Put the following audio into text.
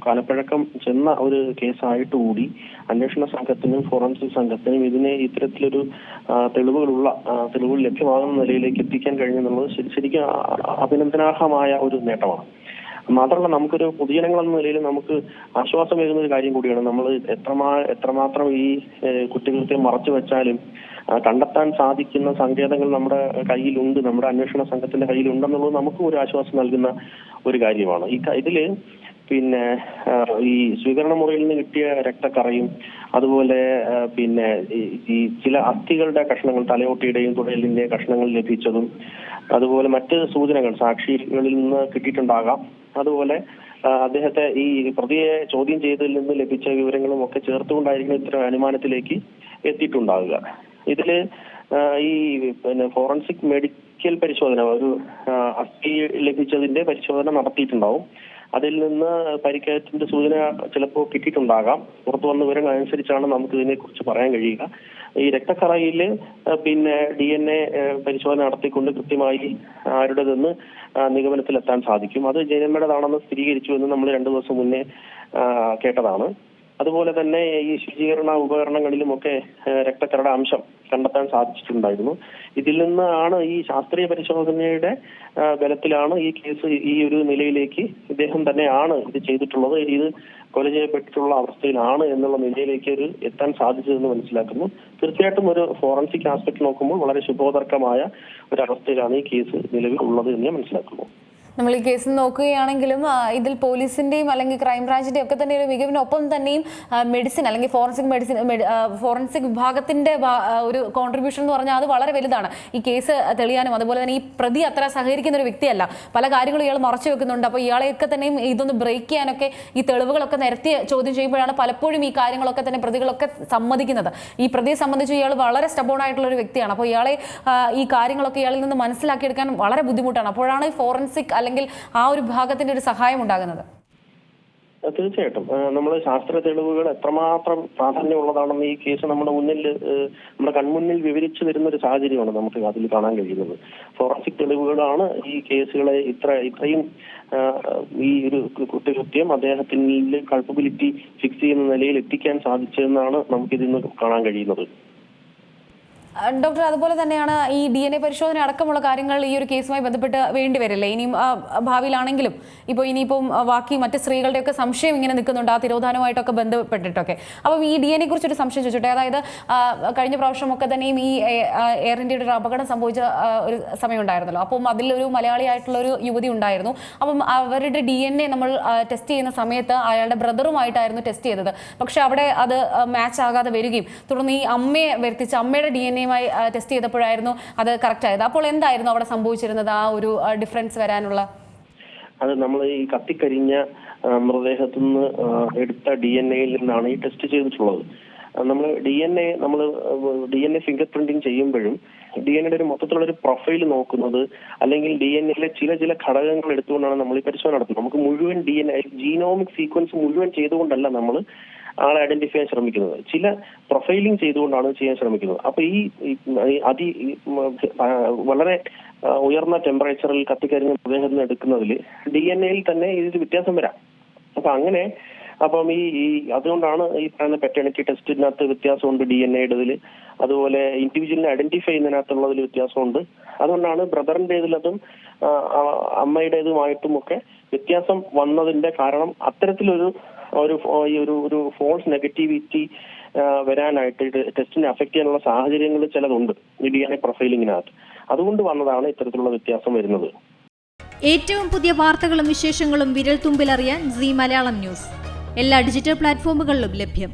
കാലപ്പഴക്കം ചെന്ന ഒരു കേസായിട്ട് കൂടി അന്വേഷണ സംഘത്തിനും ഫോറൻസിക് സംഘത്തിനും ഇതിനെ ഇത്തരത്തിലൊരു തെളിവുകൾ ലഭ്യമാകുന്ന നിലയിലേക്ക് എത്തിക്കാൻ കഴിഞ്ഞെന്നുള്ളത് ശരിക്കും അഭിനന്ദനാർഹമായ ഒരു നേട്ടമാണ്. മാത്രമല്ല, നമുക്കൊരു പൊതുജനങ്ങൾ എന്ന നിലയിൽ നമുക്ക് ആശ്വാസമേകുന്ന ഒരു കാര്യം കൂടിയാണ്. നമ്മൾ എത്രമാത്രം ഈ കുറ്റകൃത്യം മറച്ചു വെച്ചാലും കണ്ടെത്താൻ സാധിക്കുന്ന സങ്കേതങ്ങൾ നമ്മുടെ കയ്യിലുണ്ട്, നമ്മുടെ അന്വേഷണ സംഘത്തിന്റെ കയ്യിലുണ്ടെന്നുള്ളത് നമുക്കും ഒരു ആശ്വാസം നൽകുന്ന ഒരു കാര്യമാണ്. ഇതില് ഈ സ്വീകരണ മുറിയിൽ നിന്ന് കിട്ടിയ രക്തക്കറയും അതുപോലെ ഈ ചില അസ്ഥികളുടെ കഷ്ണങ്ങൾ, തലയോട്ടിയുടെയും തുടലിന്റെയും കഷ്ണങ്ങൾ ലഭിച്ചതും അതുപോലെ മറ്റ് സൂചനകൾ സാക്ഷികളിൽ നിന്ന് കിട്ടിയിട്ടുണ്ടാകാം. അതുപോലെ അദ്ദേഹത്തെ ഈ പ്രതിയെ ചോദ്യം ചെയ്തതിൽ നിന്ന് ലഭിച്ച വിവരങ്ങളും ഒക്കെ ചേർത്തുകൊണ്ടായിരിക്കും ഇത്തരം അനുമാനത്തിലേക്ക് എത്തിയിട്ടുണ്ടാകുക. ഇതില് ഈ ഫോറൻസിക് മെഡിക്കൽ പരിശോധന, ഒരു അസ്ഥി ലഭിച്ചതിന്റെ പരിശോധന നടത്തിയിട്ടുണ്ടാവും. അതിൽ നിന്ന് പരിക്കേറ്റത്തിന്റെ സൂചന ചിലപ്പോൾ കിട്ടിയിട്ടുണ്ടാകാം. പുറത്തു വന്ന വിവരങ്ങൾ അനുസരിച്ചാണ് നമുക്ക് ഇതിനെ കുറിച്ച് പറയാൻ കഴിയുക. ഈ രക്തക്കറയില് DNA പരിശോധന നടത്തിക്കൊണ്ട് കൃത്യമായി ആരുടേതെന്ന് നിഗമനത്തിലെത്താൻ സാധിക്കും. അത് ജയമ്മയുടേതാണെന്ന് സ്ഥിരീകരിച്ചു എന്ന് നമ്മൾ 2 ദിവസം മുന്നേ കേട്ടതാണ്. അതുപോലെ തന്നെ ഈ ശുചീകരണ ഉപകരണങ്ങളിലുമൊക്കെ രക്തക്കറയുടെ അംശം കണ്ടെത്താൻ സാധിച്ചിട്ടുണ്ടായിരുന്നു. ഇതിൽ നിന്നാണ് ഈ ശാസ്ത്രീയ പരിശോധനയുടെ ബലത്തിലാണ് ഈ കേസ് ഈ ഒരു നിലയിലേക്ക് ഇദ്ദേഹം തന്നെയാണ് ഇത് ചെയ്തിട്ടുള്ളത്, ഇത് കൊല ചെയ്യപ്പെട്ടിട്ടുള്ള അവസ്ഥയിലാണ് എന്നുള്ള നിലയിലേക്ക് എത്താൻ സാധിച്ചതെന്ന് മനസ്സിലാക്കുന്നു. തീർച്ചയായിട്ടും ഒരു ഫോറൻസിക് ആസ്പെക്ട് നോക്കുമ്പോൾ വളരെ ശുഭോദർക്കമായ ഒരവസ്ഥയിലാണ് ഈ കേസ് നിലവിൽ ഉള്ളത് എന്ന് ഞാൻ മനസ്സിലാക്കുന്നു. നമ്മൾ ഈ കേസ് നോക്കുകയാണെങ്കിലും ഇതിൽ പോലീസിന്റെയും അല്ലെങ്കിൽ ക്രൈംബ്രാഞ്ചിന്റെയും ഒക്കെ തന്നെ ഒരു മികവിനൊപ്പം തന്നെയും മെഡിസിൻ അല്ലെങ്കിൽ ഫോറൻസിക് വിഭാഗത്തിന്റെ ഒരു കോൺട്രിബ്യൂഷൻ എന്ന് പറഞ്ഞാൽ അത് വളരെ വലുതാണ്. ഈ കേസ് തെളിയാനും അതുപോലെ തന്നെ ഈ പ്രതി അത്ര സഹകരിക്കുന്ന ഒരു വ്യക്തിയല്ല, പല കാര്യങ്ങളും ഇയാൾ മറച്ചു വെക്കുന്നുണ്ട്. അപ്പോൾ ഇയാളെയൊക്കെ തന്നെയും ഇതൊന്ന് ബ്രേക്ക് ചെയ്യാനൊക്കെ ഈ തെളിവുകളൊക്കെ നിരത്തി ചോദ്യം ചെയ്യുമ്പോഴാണ് പലപ്പോഴും ഈ കാര്യങ്ങളൊക്കെ തന്നെ പ്രതികളൊക്കെ സമ്മതിക്കുന്നത്. ഈ പ്രതിയെ സംബന്ധിച്ച് ഇയാൾ വളരെ സ്റ്റബോൺ ആയിട്ടുള്ള ഒരു വ്യക്തിയാണ്. അപ്പോൾ ഇയാളെ ഈ കാര്യങ്ങളൊക്കെ ഇയാളിൽ നിന്ന് മനസ്സിലാക്കിയെടുക്കാൻ വളരെ ബുദ്ധിമുട്ടാണ്. അപ്പോഴാണ് ഈ ഫോറൻസിക് അല്ലെങ്കിൽ ആ ഒരു വിഭാഗത്തിന്റെ ഒരു സഹായം ഉണ്ടാകുന്നത്. തീർച്ചയായിട്ടും നമ്മൾ ശാസ്ത്ര തെളിവുകൾ എത്രമാത്രം പ്രാധാന്യമുള്ളതാണെന്ന് ഈ കേസ് നമ്മുടെ കൺമുന്നിൽ വിവരിച്ചു തരുന്ന ഒരു സാഹചര്യമാണ് നമുക്ക് അതിൽ കാണാൻ കഴിയുന്നത്. ഫോറൻസിക് തെളിവുകളാണ് ഈ കേസുകളെ ഇത്രയും ഈ ഒരു കുറ്റകൃത്യം അദ്ദേഹത്തിന്റെ കൾപ്പബിലിറ്റി ഫിക്സ് ചെയ്യുന്ന നിലയിൽ എത്തിക്കാൻ സാധിച്ചതെന്നാണ് നമുക്കിതിൽ നിന്ന് കാണാൻ കഴിയുന്നത്. ഡോക്ടർ, അതുപോലെ തന്നെയാണ് ഈ DNA പരിശോധന അടക്കമുള്ള കാര്യങ്ങൾ ഈ ഒരു കേസുമായി ബന്ധപ്പെട്ട് വേണ്ടിവരില്ലേ ഇനിയും ഭാവിയിലാണെങ്കിലും? ഇനിയിപ്പം ബാക്കി മറ്റ് സ്ത്രീകളുടെയൊക്കെ സംശയം ഇങ്ങനെ നിൽക്കുന്നുണ്ട് ആ തിരോധാനവുമായിട്ടൊക്കെ ബന്ധപ്പെട്ടിട്ടൊക്കെ. അപ്പം ഈ DNA കുറിച്ചൊരു സംശയം ചോദിച്ചോട്ടെ. അതായത് കഴിഞ്ഞ പ്രാവശ്യമൊക്കെ തന്നെയും ഈ എയർ ഇന്ത്യയുടെ ഒരു അപകടം സംഭവിച്ച ഒരു സമയം ഉണ്ടായിരുന്നല്ലോ. അപ്പം അതിലൊരു മലയാളിയായിട്ടുള്ള ഒരു യുവതി ഉണ്ടായിരുന്നു. അപ്പം അവരുടെ DNA നമ്മൾ ടെസ്റ്റ് ചെയ്യുന്ന സമയത്ത് അയാളുടെ ബ്രദറുമായിട്ടായിരുന്നു ടെസ്റ്റ് ചെയ്തത്. പക്ഷെ അവിടെ അത് മാച്ച് ആകാതെ വരികയും തുടർന്ന് ഈ അമ്മയെ വരുത്തിച്ച് അമ്മയുടെ DNA ടെസ്റ്റ് ചെയ്തപ്പോഴായിരുന്നു അത് കറക്റ്റ് ആയത്. അപ്പോൾ എന്തായിരുന്നു അവിടെ സംഭവിച്ചിരുന്നത് ആ ഒരു ഡിഫറൻസ് വരാനുള്ള? അത് നമ്മൾ ഈ കത്തിക്കരിഞ്ഞ മൃതദേഹത്തു നിന്ന് എടുത്ത DNA-യിൽ നിന്നാണ് ഈ ടെസ്റ്റ് ചെയ്തിട്ടുള്ളത്. നമ്മൾ DNA ഫിംഗർ പ്രിന്റിങ് ചെയ്യുമ്പോഴും DNA-യുടെ ഒരു മൊത്തത്തിലുള്ള ഒരു പ്രൊഫൈൽ നോക്കുന്നത് അല്ലെങ്കിൽ DNA-യിലെ ചില ഘടകങ്ങൾ എടുത്തുകൊണ്ടാണ് നമ്മൾ ഈ പരിശോധന നടത്തുന്നത്. നമുക്ക് മുഴുവൻ ജീനോമിക് സീക്വൻസ് മുഴുവൻ ചെയ്തുകൊണ്ടല്ല നമ്മൾ ആളെ ഐഡന്റിഫൈ ചെയ്യാൻ ശ്രമിക്കുന്നത്, ചില പ്രൊഫൈലിംഗ് ചെയ്തുകൊണ്ടാണ് ചെയ്യാൻ ശ്രമിക്കുന്നത്. അപ്പൊ ഈ വളരെ ഉയർന്ന ടെമ്പറേച്ചറിൽ കത്തിക്കരിഞ്ഞ മൃതദേഹത്തിൽ എടുക്കുന്നതിൽ DNA-യിൽ തന്നെ ഇതിൽ വ്യത്യാസം വരാം. അപ്പം അതുകൊണ്ടാണ് ഈ പറയുന്ന പെറ്റേണിറ്റി ടെസ്റ്റിനകത്ത് വ്യത്യാസമുണ്ട് DNA-യുടേതിൽ, അതുപോലെ ഇൻഡിവിജ്വലിനെ ഐഡന്റിഫൈ ചെയ്യുന്നതിനകത്തുള്ളതിൽ വ്യത്യാസമുണ്ട്. അതുകൊണ്ടാണ് ബ്രദറിന്റേതിലതും അമ്മയുടേതുമായിട്ടും ഒക്കെ വ്യത്യാസം വന്നതിന്റെ കാരണം അത്തരത്തിലൊരു ഒരു ഫോൾസ് നെഗറ്റിവിറ്റി വരാനായിട്ട് ടെസ്റ്റിനെ അഫക്ട് ചെയ്യാനുള്ള സാഹചര്യങ്ങൾ ചിലതുണ്ട് ഈ DNA പ്രൊഫൈലിങ്ങിനകത്ത്. അതുകൊണ്ട് വന്നതാണ് ഇത്തരത്തിലുള്ള വ്യത്യാസം വരുന്നത്. ഏറ്റവും പുതിയ വാർത്തകളും വിശേഷങ്ങളും വിരൽ തുമ്പിലറിയാൻ സീ മലയാളം ന്യൂസ് എല്ലാ ഡിജിറ്റൽ പ്ലാറ്റ്ഫോമുകളിലും ലഭ്യം.